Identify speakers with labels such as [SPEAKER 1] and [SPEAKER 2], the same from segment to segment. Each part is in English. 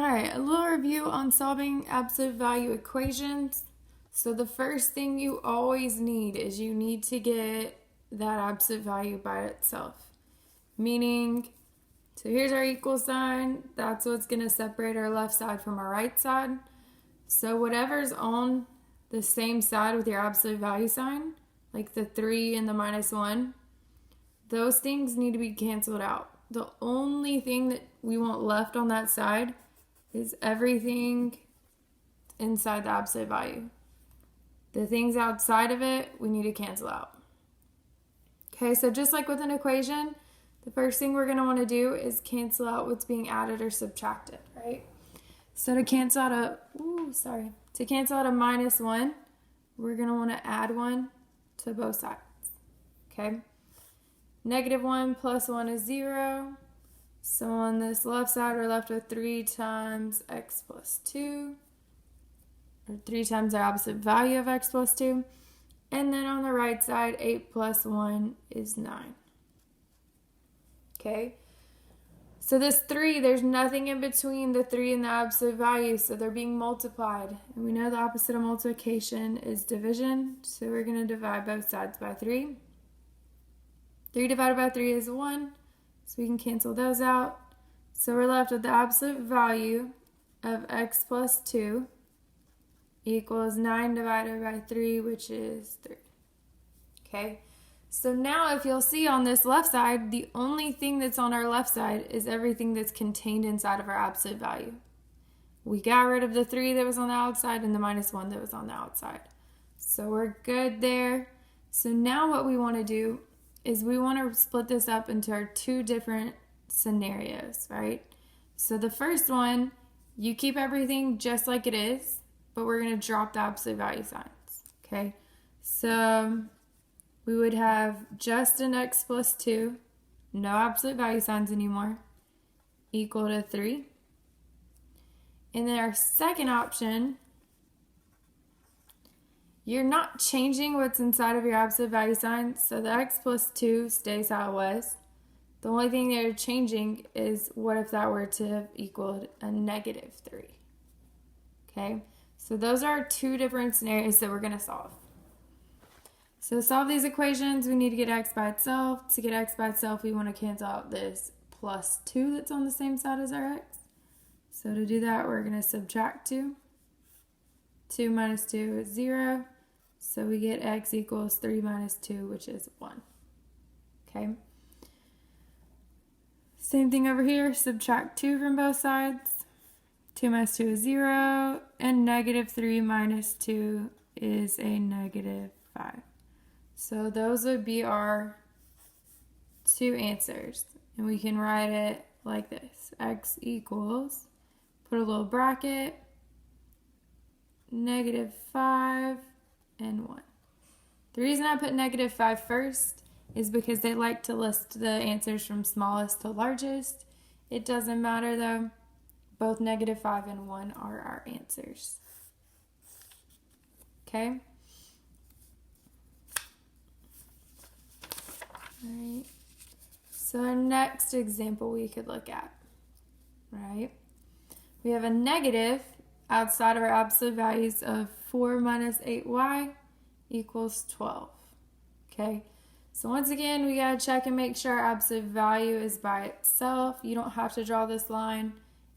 [SPEAKER 1] Alright, a little review on solving absolute value equations. So the first thing you always need is you need to get that absolute value by itself. Meaning, so here's our equal sign. That's what's going to separate our left side from our right side. So whatever's on the same side with your absolute value sign, like the 3 and the -1, those things need to be canceled out. The only thing that we want left on that side is everything inside the absolute value. The things outside of it, we need to cancel out. Okay, so just like with an equation, the first thing we're going to want to do is cancel out what's being added or subtracted, right? So to cancel out a -1, we're going to want to add 1 to both sides. Okay? -1 plus 1 is 0. So on this left side, we're left with 3 times x plus 2, or 3 times our absolute value of x plus 2. And then on the right side, 8 plus 1 is 9. Okay? So this 3, there's nothing in between the 3 and the absolute value, so they're being multiplied. And we know the opposite of multiplication is division, so we're going to divide both sides by 3. 3 divided by 3 is 1. So we can cancel those out. So we're left with the absolute value of x plus 2 equals 9 divided by 3, which is 3. Okay, so now if you'll see on this left side, the only thing that's on our left side is everything that's contained inside of our absolute value. We got rid of the 3 that was on the outside and the -1 that was on the outside. So we're good there. So now what we want to do is we want to split this up into our 2 different scenarios, right? So the first one, you keep everything just like it is, but we're going to drop the absolute value signs, okay? So we would have just an x plus 2, no absolute value signs anymore, equal to 3. And then our second option, you're not changing what's inside of your absolute value sign, so the x plus 2 stays how it was. The only thing that you're changing is what if that were to have equaled a -3. Okay, so those are 2 different scenarios that we're going to solve. So to solve these equations, we need to get x by itself. To get x by itself, we want to cancel out this plus 2 that's on the same side as our x. So to do that, we're going to subtract 2. 2 minus 2 is 0. So we get x equals 3 minus 2, which is 1. Okay. Same thing over here. Subtract 2 from both sides. 2 minus 2 is 0. And -3 minus 2 is a -5. So those would be our 2 answers. And we can write it like this. X equals, put a little bracket, -5 and 1. The reason I put -5 first is because they like to list the answers from smallest to largest. It doesn't matter though. Both -5 and 1 are our answers. Okay? Alright. So our next example we could look at, right? We have a negative outside of our absolute values of 4 minus 8y equals 12. Okay, so once again, we got to check and make sure our absolute value is by itself. You don't have to draw this line.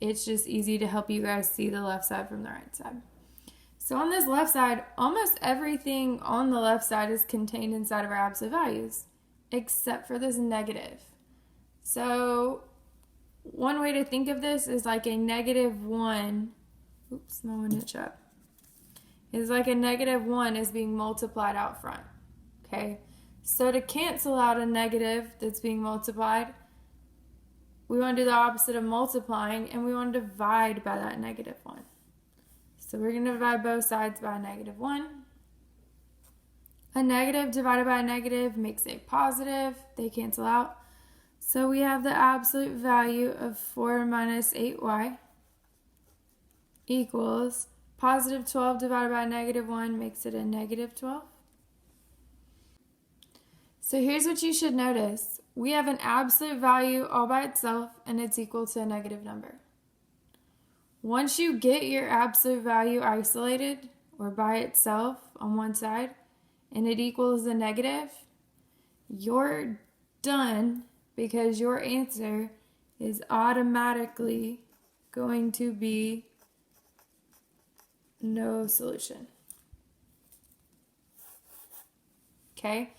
[SPEAKER 1] It's just easy to help you guys see the left side from the right side. So on this left side, almost everything on the left side is contained inside of our absolute values, except for this negative. So one way to think of this is like a -1. Oops, my one hit up. It's like a -1 is being multiplied out front. Okay, so to cancel out a negative that's being multiplied, we want to do the opposite of multiplying, and we want to divide by that -1. So we're going to divide both sides by a -1. A negative divided by a negative makes a positive. They cancel out. So we have the absolute value of 4 minus 8y equals positive 12 divided by -1 makes it a -12. So here's what you should notice. We have an absolute value all by itself, and it's equal to a negative number. Once you get your absolute value isolated or by itself on one side and it equals a negative, you're done because your answer is automatically going to be no solution. Okay?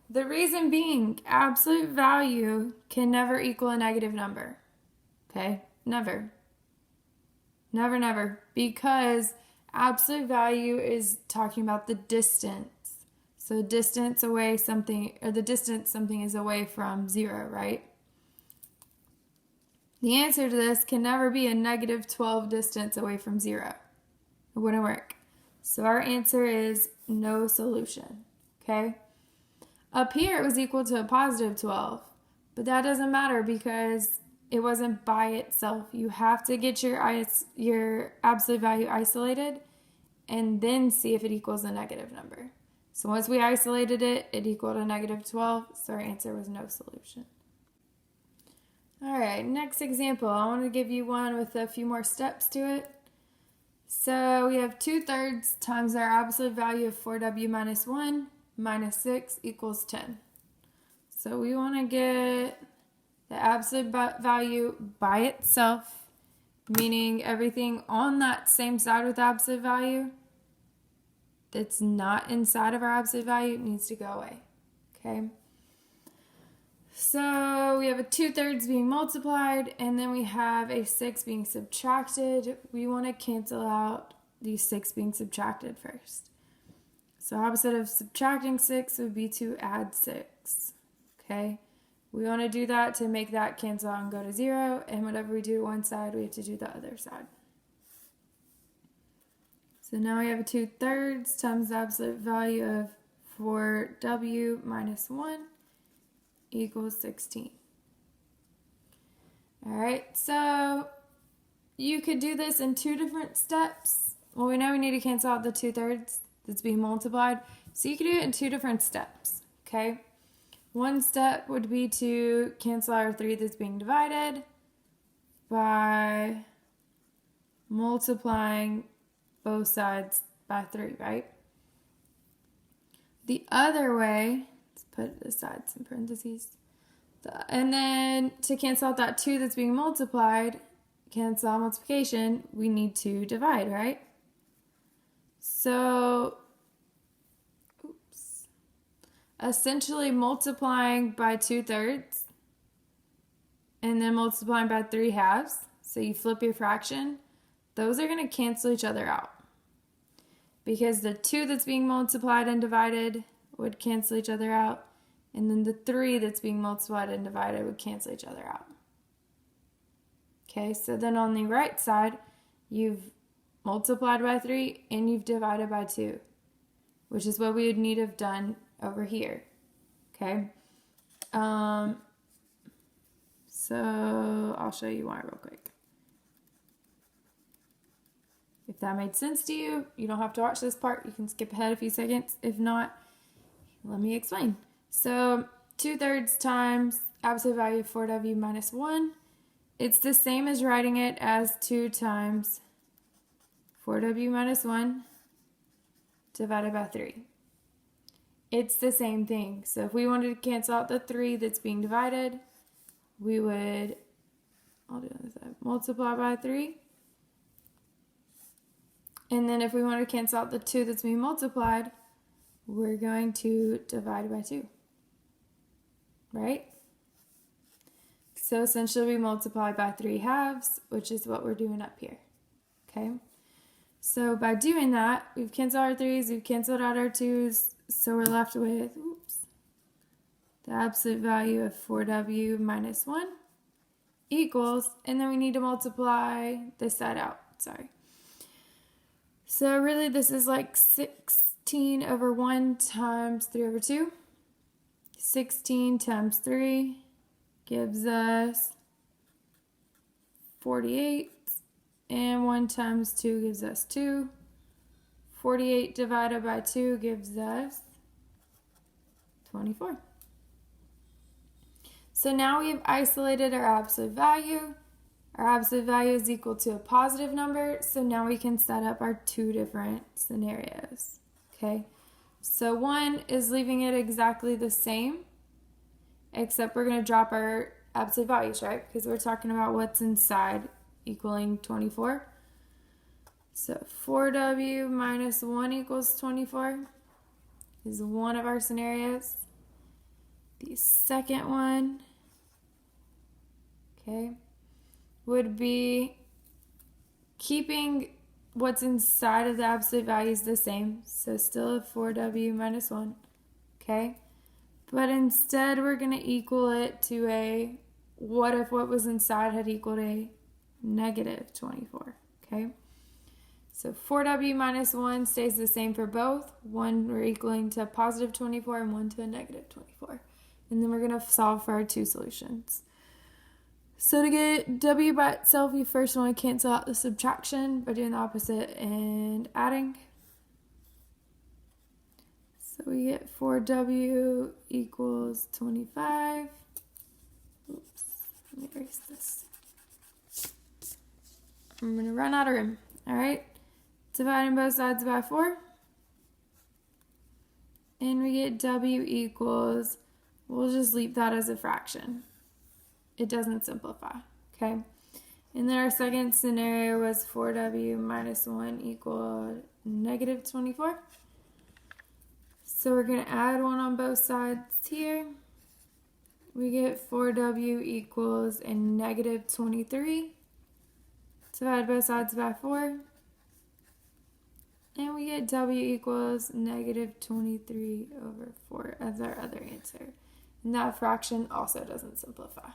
[SPEAKER 1] The reason being, absolute value can never equal a negative number. Okay? Never. Never, never. Because absolute value is talking about the distance. So distance away something, or the distance something is away from 0, right? The answer to this can never be a negative 12 distance away from 0. It wouldn't work. So our answer is no solution. Okay? Up here, it was equal to a positive 12. But that doesn't matter because it wasn't by itself. You have to get your absolute value isolated and then see if it equals a negative number. So once we isolated it, it equaled a negative 12. So our answer was no solution. All right, next example. I want to give you one with a few more steps to it. So we have 2/3 times our absolute value of 4w minus 1 minus 6 equals 10. So we want to get the absolute value by itself, meaning everything on that same side with absolute value that's not inside of our absolute value needs to go away. Okay? So we have a 2/3 being multiplied, and then we have a 6 being subtracted. We want to cancel out these 6 being subtracted first. So opposite of subtracting 6 would be to add 6. Okay? We want to do that to make that cancel out and go to 0, and whatever we do to one side, we have to do the other side. So now we have a 2/3 times the absolute value of 4w minus 1 equals 16. All right, so you could do this in 2 different steps. Well, we know we need to cancel out the 2/3 that's being multiplied. So you could do it in 2 different steps, okay? One step would be to cancel our 3 that's being divided by multiplying both sides by 3, right? The other way, let's put the sides in parentheses. And then to cancel out that 2 that's being multiplied, cancel out multiplication, we need to divide, right? So, essentially multiplying by 2/3 and then multiplying by 3/2. So you flip your fraction. Those are going to cancel each other out. Because the 2 that's being multiplied and divided would cancel each other out. And then the 3 that's being multiplied and divided would cancel each other out. Okay, so then on the right side, you've multiplied by 3 and you've divided by 2, which is what we would need to have done over here. Okay, so I'll show you why real quick. If that made sense to you, you don't have to watch this part. You can skip ahead a few seconds. If not, let me explain. So 2/3 times absolute value of 4w minus 1. It's the same as writing it as 2 times 4w minus 1 divided by 3. It's the same thing. So if we wanted to cancel out the 3 that's being divided, we would, I'll do this, multiply by 3. And then if we want to cancel out the 2 that's being multiplied, we're going to divide by 2. Right? So essentially we multiply by 3/2, which is what we're doing up here. Okay? So by doing that, we've canceled our 3's, we've canceled out our 2's, so we're left with, the absolute value of 4w minus 1 equals, and then we need to multiply this side out, sorry. So really this is like 16 over 1 times 3 over 2. 16 times 3 gives us 48, and 1 times 2 gives us 2. 48 divided by 2 gives us 24. So now we have isolated our absolute value. Our absolute value is equal to a positive number, so now we can set up our two different scenarios. Okay, so one is leaving it exactly the same, except we're going to drop our absolute values, right? Because we're talking about what's inside equaling 24. So 4w minus 1 equals 24 is one of our scenarios. The second one, okay, would be keeping what's inside of the absolute values the same. So still 4w minus 1, okay? But instead we're going to equal it to a, what if what was inside had equaled a negative 24, okay? So 4w minus 1 stays the same for both. One we're equaling to a positive 24 and one to a negative 24. And then we're going to solve for our two solutions. So to get w by itself, you first want to cancel out the subtraction by doing the opposite and adding. So we get 4w equals 25. Oops, let me erase this. I'm going to run out of room. All right, dividing both sides by 4. And we get w equals, we'll just leave that as a fraction. It doesn't simplify, okay? And then our second scenario was 4w minus 1 equal negative 24. So we're going to add 1 on both sides here. We get 4w equals a negative 23. Divide both sides by 4. And we get w equals negative 23 over 4 as our other answer. And that fraction also doesn't simplify.